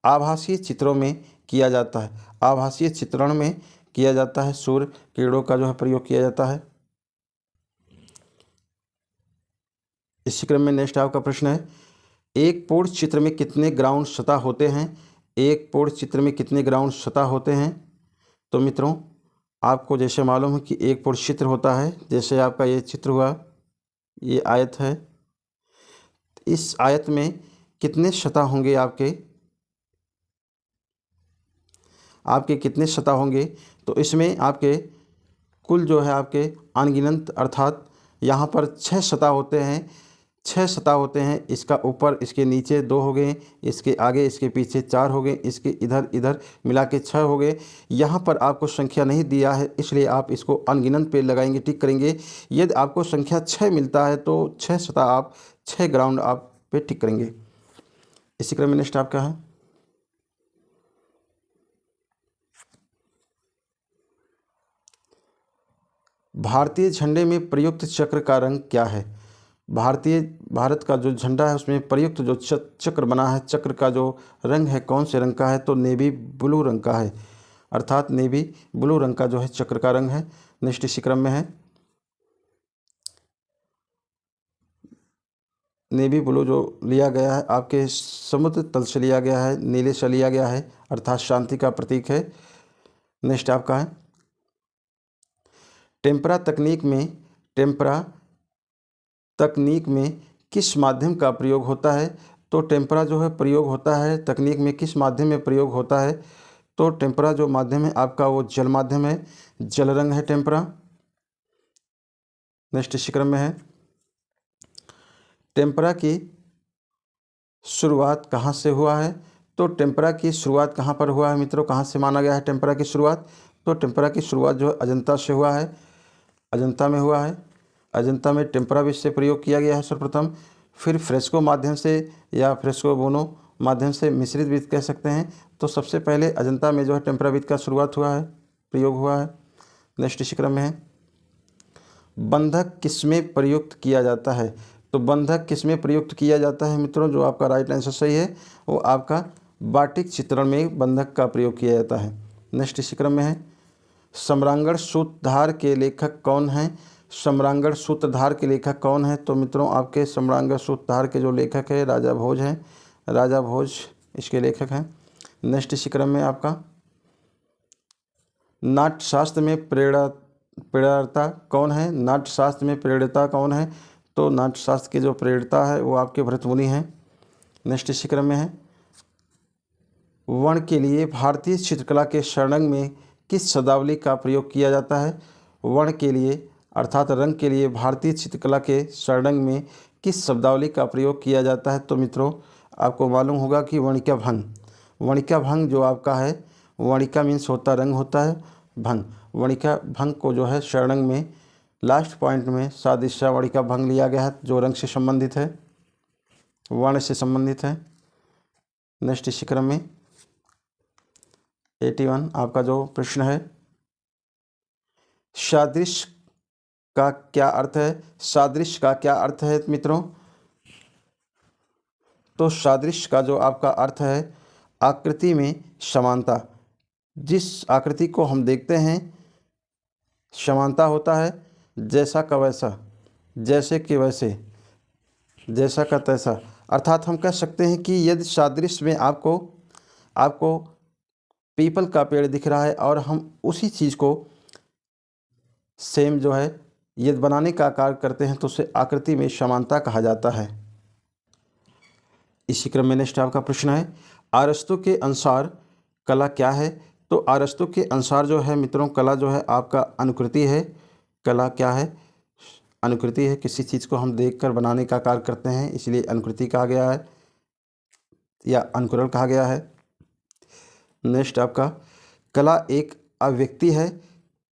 [SPEAKER 1] आभासीय चित्रों में किया जाता है। आभासीय चित्रण में किया जाता है, सूर्य कीड़ों का जो है प्रयोग किया जाता है। इसी क्रम में नेक्स्ट आपका प्रश्न है एक पूर्ण चित्र में कितने ग्राउंड सतह होते हैं? एक पूर्ण चित्र में कितने ग्राउंड सतह होते हैं? तो मित्रों आपको जैसे मालूम है कि एक पूर्ण चित्र होता है, जैसे आपका ये चित्र हुआ, ये आयत है, इस आयत में कितने सतह होंगे आपके कितने सतह होंगे? तो इसमें आपके कुल जो है आपके अनगिनत अर्थात यहाँ पर 6 सतह होते हैं। 6 सतह होते हैं। इसका ऊपर इसके नीचे 2 हो गए, इसके आगे इसके पीछे 4 हो गए, इसके इधर इधर मिला के 6 हो गए। यहाँ पर आपको संख्या नहीं दिया है इसलिए आप इसको अनगिनत पे लगाएंगे, टिक करेंगे। यदि आपको संख्या 6 मिलता है तो 6 सतह आप 6 ग्राउंड आप पे टिक करेंगे। इसी क्रम में नेक्स्ट आपका है भारतीय झंडे में प्रयुक्त चक्र का रंग क्या है? भारत का जो झंडा है उसमें प्रयुक्त जो चक्र बना है, चक्र का जो रंग है कौन से रंग का है? तो नेवी ब्लू रंग का है, अर्थात नेवी ब्लू रंग का जो है चक्र का रंग है। नेक्स्ट इसी क्रम में है नेवी ब्लू जो लिया गया है आपके समुद्र तल से लिया गया है, नीले से लिया गया है, अर्थात शांति का प्रतीक है। नेक्स्ट आपका है टेम्परा तकनीक में किस माध्यम का प्रयोग होता है? तो टेम्परा जो है प्रयोग होता है तकनीक में किस माध्यम में प्रयोग होता है? तो टेम्परा जो माध्यम है आपका वो जल माध्यम है, जल रंग है टेम्परा। नेक्स्ट इसी क्रम में है टेम्परा की शुरुआत कहाँ से हुआ है। तो टेम्परा की शुरुआत कहाँ पर हुआ है मित्रों, कहाँ से माना गया है टेम्परा की शुरुआत। तो टेम्परा की शुरुआत जो है अजंता से हुआ है, अजंता में हुआ है। अजंता में टेम्परा बीज से प्रयोग किया गया है सर्वप्रथम, फिर फ्रेस्को माध्यम से या फ्रेस्को बोनो माध्यम से मिश्रित बीज कह सकते हैं। तो सबसे पहले अजंता में जो है टेम्परा बीज का शुरुआत हुआ है, प्रयोग हुआ है। नेक्स्ट इसी क्रम में है बंधक किसमें प्रयुक्त किया जाता है। तो बंधक किसमें प्रयुक्त किया जाता है मित्रों, जो आपका राइट आंसर सही है वो आपका बाटिक चित्रण में बंधक का प्रयोग किया जाता है। नेक्स्ट इसी क्रम में है सम्रांगण सूत्रधार के लेखक कौन हैं। सम्रांगण सूत्रधार के लेखक कौन है। तो मित्रों आपके सम्रांगण सूत्रधार के जो लेखक है राजा भोज हैं, राजा भोज इसके लेखक हैं। नेक्स्ट इसी क्रम में आपका नाट्यशास्त्र में प्रेरणा कौन है। नाट्यशास्त्र में प्रेरणा कौन है। तो नाट्यशास्त्र के जो प्रेरणा है वो आपके भरतमुनि हैं। नेक्स्ट इसी क्रम में है वर्ण के लिए भारतीय चित्रकला के षडंग में किस शब्दावली का प्रयोग किया जाता है। वर्ण के लिए अर्थात रंग के लिए भारतीय चित्रकला के षडंग में किस शब्दावली का प्रयोग किया जाता है। तो मित्रों आपको मालूम होगा कि वर्णिका भंग, वर्णिका भंग जो आपका है, वर्णिका मीन्स होता रंग होता है, भंग, वर्णिका भंग को जो है षडंग में लास्ट पॉइंट में सादृश्य वर्णिका भंग लिया गया है जो रंग से संबंधित है, वर्ण से संबंधित है। नेक्स्ट इसी क्रम में 81 आपका जो प्रश्न है सादृश्य का क्या अर्थ है। सादृश्य का क्या अर्थ है मित्रों। तो सादृश्य का जो आपका अर्थ है आकृति में समानता, जिस आकृति को हम देखते हैं समानता होता है, जैसा का वैसा, जैसे कि वैसे, जैसा का तैसा। अर्थात हम कह सकते हैं कि यदि सादृश्य में आपको पीपल का पेड़ दिख रहा है और हम उसी चीज़ को सेम जो है यदि बनाने का कार्य करते हैं तो उसे आकृति में समानता कहा जाता है। इसी क्रम में नेक्स्ट आपका प्रश्न है अरस्तु के अनुसार कला क्या है। तो अरस्तु के अनुसार जो है मित्रों कला जो है आपका अनुकृति है। कला क्या है, अनुकृति है, किसी चीज़ को हम देखकर बनाने का कार्य करते हैं इसलिए अनुकृति कहा गया है या अनुकरण कहा गया है। नेक्स्ट आपका कला एक अभिव्यक्ति है,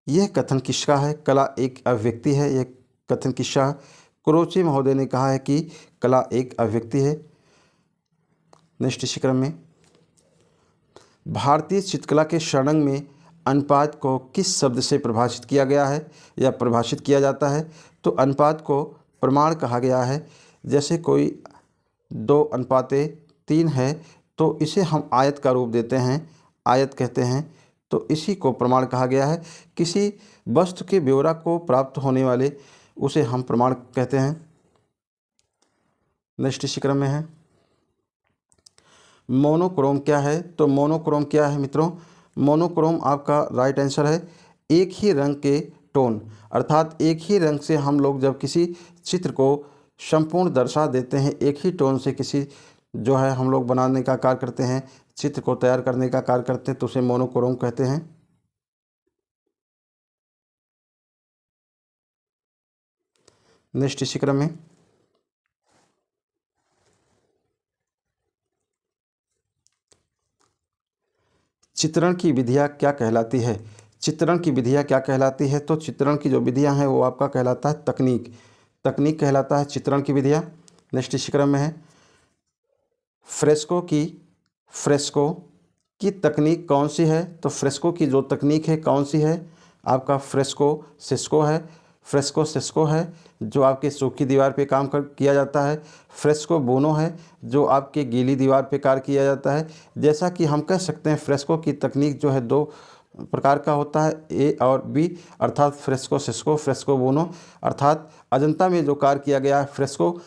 [SPEAKER 1] यह कथन किसका है। कला एक अभिव्यक्ति है, यह कथन किसका है। क्रोचे महोदय ने कहा है कि कला एक अभिव्यक्ति है। नेक्स्ट इसी क्रम में भारतीय चित्रकला के षडंग में अनुपात को किस शब्द से परिभाषित किया गया है या परिभाषित किया जाता है। तो अनुपात को प्रमाण कहा गया है। जैसे कोई 2:3 है तो इसे हम आयत का रूप देते हैं, आयत कहते हैं, तो इसी को प्रमाण कहा गया है। किसी वस्तु के ब्यौरा को प्राप्त होने वाले उसे हम प्रमाण कहते हैं। नेक्स्ट इसी क्रम में है मोनोक्रोम क्या है। तो मोनोक्रोम क्या है मित्रों, मोनोक्रोम आपका राइट आंसर है एक ही रंग के टोन, अर्थात एक ही रंग से हम लोग जब किसी चित्र को संपूर्ण दर्शा देते हैं, एक ही टोन से किसी जो है हम लोग बनाने का कार्य करते हैं, चित्र को तैयार करने का कार्य करते हैं तो उसे मोनोक्रोम कहते हैं। नेक्स्ट इसी क्रम में चित्रण की विधियाँ क्या कहलाती है। चित्रण की विधियाँ क्या कहलाती है। तो चित्रण की जो विधियाँ हैं वो आपका कहलाता है तकनीक, तकनीक कहलाता है चित्रण की विधियाँ। नेक्स्ट इसी क्रम में है फ्रेस्को की तकनीक कौन सी है। तो फ्रेस्को की जो तकनीक है कौन सी है, आपका फ्रेस्को सेस्को है जो आपके सूखी दीवार पे काम किया जाता है। फ्रेस्को बोनो है जो आपके गीली दीवार पे कार्य किया जाता है। जैसा कि हम कह सकते हैं फ्रेस्को की तकनीक जो है 2 प्रकार का होता है, ए और बी, अर्थात फ्रेस्को सेस्को, फ्रेस्को बोनो। अर्थात अजंता में जो कार्य किया गया है फ्रेस्को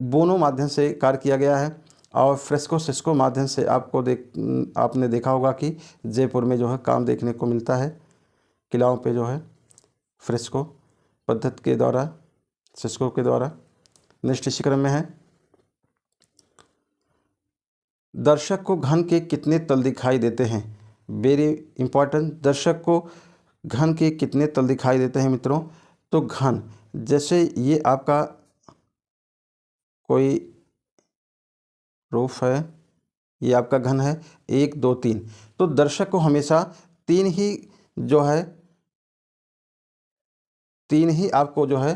[SPEAKER 1] बोनो माध्यम से कार्य किया गया है और फ्रेस्को सेस्को माध्यम से आपने देखा होगा कि जयपुर में जो है काम देखने को मिलता है, किलाओं पे जो है फ्रेस्को पद्धति के द्वारा, सेस्को के द्वारा। नेक्स्ट इसी क्रम में है दर्शक को घन के कितने तल दिखाई देते हैं। वेरी इंपॉर्टेंट, दर्शक को घन के कितने तल दिखाई देते हैं मित्रों। तो घन जैसे ये आपका कोई रूफ है, ये आपका घन है 1 2 3, तो दर्शक को हमेशा तीन ही जो है तीन ही आपको जो है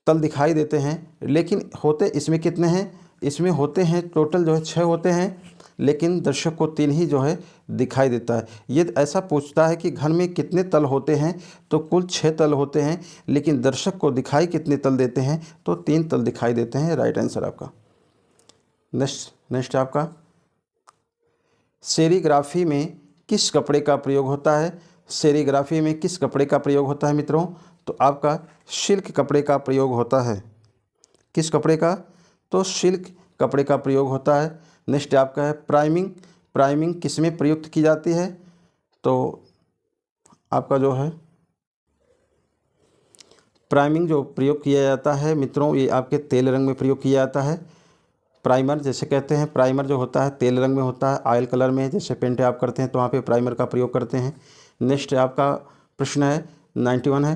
[SPEAKER 1] तल दिखाई देते हैं, लेकिन होते इसमें कितने हैं? इसमें होते हैं टोटल जो है 6 होते हैं, लेकिन दर्शक को 3 ही जो है दिखाई देता है। ये ऐसा पूछता है कि घन में कितने तल होते हैं, तो कुल 6 तल होते हैं, लेकिन दर्शक को दिखाई कितने तल देते हैं? तो 3 तल दिखाई देते हैं। राइट आंसर आपका। नेक्स्ट आपका सेरीग्राफी में किस कपड़े का प्रयोग होता है? सेरीग्राफी में किस कपड़े का प्रयोग होता है मित्रों? तो आपका सिल्क कपड़े का प्रयोग होता है। किस कपड़े का? तो सिल्क कपड़े का प्रयोग होता है। नेक्स्ट आपका है प्राइमिंग। प्राइमिंग किस में प्रयुक्त की जाती है? तो आपका जो है प्राइमिंग जो प्रयोग किया जाता है मित्रों, ये आपके तेल रंग में प्रयोग किया जाता है। प्राइमर जैसे कहते हैं, प्राइमर जो होता है तेल रंग में होता है, ऑयल कलर में जैसे पेंट आप करते हैं तो वहाँ पे प्राइमर का प्रयोग करते हैं। नेक्स्ट आपका प्रश्न है 91 है,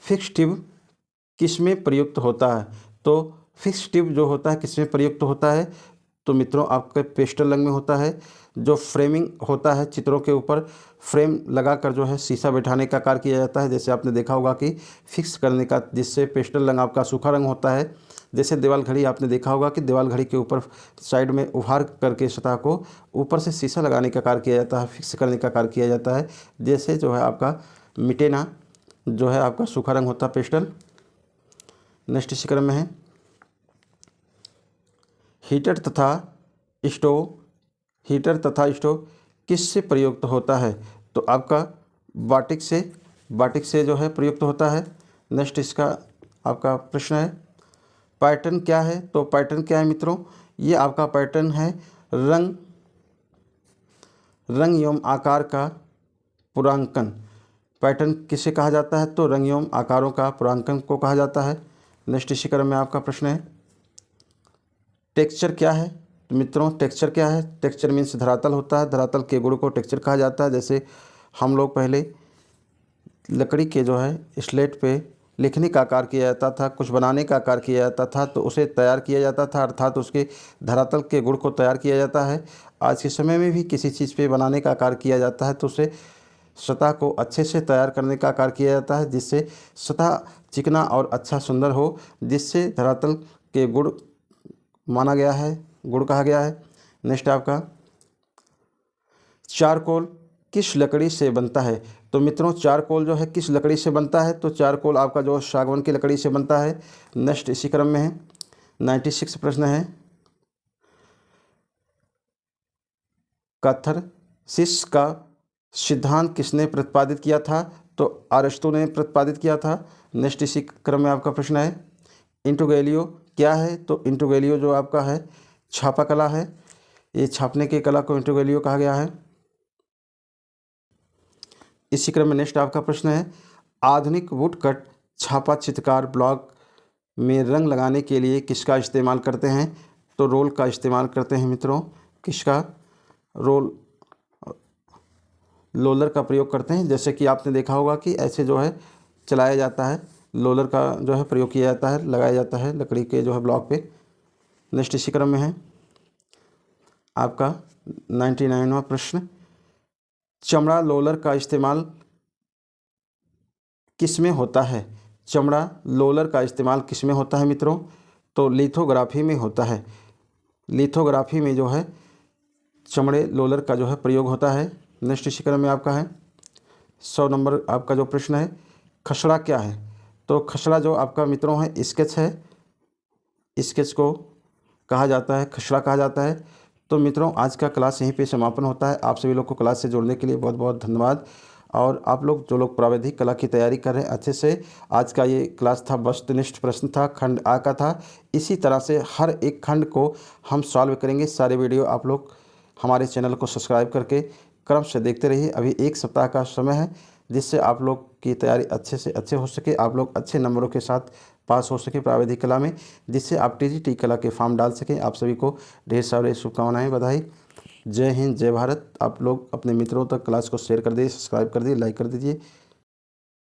[SPEAKER 1] फिक्स टिप किस में प्रयुक्त होता है? तो फिक्स टिप जो होता है किस में प्रयुक्त होता है? तो मित्रों आपके पेस्टल रंग में होता है। जो फ्रेमिंग होता है चित्रों के ऊपर फ्रेम लगाकर जो है शीशा बैठाने का कार्य किया जाता है। जैसे आपने देखा होगा कि फिक्स करने का, जिससे पेस्टल रंग आपका सूखा रंग होता है। जैसे दीवार घड़ी आपने देखा होगा कि दीवार घड़ी के ऊपर साइड में उभार करके सतह को ऊपर से शीशा लगाने का कार्य किया जाता है, फिक्स करने का कार्य किया जाता है। जैसे जो है आपका मिटेना जो है आपका सूखा रंग होता है पेस्टल। नेक्स्ट इसी क्रम में है हीटर तथा स्टोव किससे प्रयुक्त होता है? तो आपका बाटिक से जो है प्रयुक्त होता है। नेक्स्ट इसका आपका प्रश्न है पैटर्न क्या है? तो पैटर्न क्या है मित्रों? ये आपका पैटर्न है रंग एवं आकार का पूर्णांकन। पैटर्न किसे कहा जाता है? तो रंग एवं आकारों का पूर्णांकन को कहा जाता है। नेक्स्ट इसी क्रम में आपका प्रश्न है टेक्सचर क्या है? तो मित्रों टेक्सचर क्या है? टेक्सचर मीन्स धरातल होता है। धरातल के गुण को टेक्सचर कहा जाता है। जैसे हम लोग पहले लकड़ी के जो है स्लेट पे लिखने का कार्य किया जाता था, कुछ बनाने का कार्य किया जाता था, तो उसे तैयार किया जाता था, अर्थात उसके धरातल के गुण को तैयार किया जाता है। आज के समय में भी किसी चीज़ पे बनाने का कार्य किया जाता है तो उसे सतह को अच्छे से तैयार करने का कार्य किया जाता है, जिससे सतह चिकना और अच्छा सुंदर हो, जिससे धरातल के गुण माना गया है, गुण कहा गया है। नेक्स्ट आपका चारकोल किस लकड़ी से बनता है? तो मित्रों चारकोल जो है किस लकड़ी से बनता है? तो चारकोल आपका जो सागवान की लकड़ी से बनता है। नेक्स्ट इसी क्रम में है 96 प्रश्न है कैथारसिस का सिद्धांत किसने प्रतिपादित किया था? तो अरस्तु ने प्रतिपादित किया था। नेक्स्ट इसी क्रम में आपका प्रश्न है इंट्रोगैलियो क्या है? तो इंट्रोगैलियो जो आपका है छापा कला है। ये छापने की कला को इंट्रोगैलियो कहा गया है। इसी क्रम में नेक्स्ट आपका प्रश्न है आधुनिक वुडकट छापा चित्रकार ब्लॉक में रंग लगाने के लिए किसका इस्तेमाल करते हैं? तो रोल का इस्तेमाल करते हैं मित्रों। किसका? रोलर का प्रयोग करते हैं। जैसे कि आपने देखा होगा कि ऐसे जो है चलाया जाता है, रोलर का जो है प्रयोग किया जाता है, लगाया जाता है लकड़ी के जो है ब्लॉक पे। नेक्स्ट इसी क्रम में है आपका 99वां प्रश्न चमड़ा रोलर का इस्तेमाल किस में होता है? चमड़ा रोलर का इस्तेमाल किस में होता है मित्रों? तो लिथोग्राफी में होता है। लिथोग्राफी में जो है चमड़े रोलर का जो है प्रयोग होता है। नेक्स्ट इसी क्रम में आपका है 100 नंबर आपका जो प्रश्न है खसड़ा क्या है? तो खसड़ा जो आपका मित्रों है स्केच है, स्केच को कहा जाता है, खसड़ा कहा जाता है। तो मित्रों आज का क्लास यहीं पे समापन होता है। आप सभी लोग को क्लास से जुड़ने के लिए बहुत बहुत धन्यवाद। और आप लोग जो लोग प्राविधिक कला की तैयारी कर रहे हैं अच्छे से, आज का ये क्लास था वस्तुनिष्ठ प्रश्न था, खंड आ का था। इसी तरह से हर एक खंड को हम सॉल्व करेंगे। सारे वीडियो आप लोग हमारे चैनल को सब्सक्राइब करके क्रम से देखते रहिए। अभी एक सप्ताह का समय है, जिससे आप लोग की तैयारी अच्छे से अच्छे हो सके, आप लोग अच्छे नंबरों के साथ पास हो सके प्राविधिक कला में, जिससे आप टीजीटी कला के फॉर्म डाल सकें। आप सभी को ढेर सारे शुभकामनाएं, बधाई। जय हिंद, जय भारत। आप लोग अपने मित्रों तक क्लास को शेयर कर दीजिए, सब्सक्राइब कर दीजिए, लाइक कर दीजिए।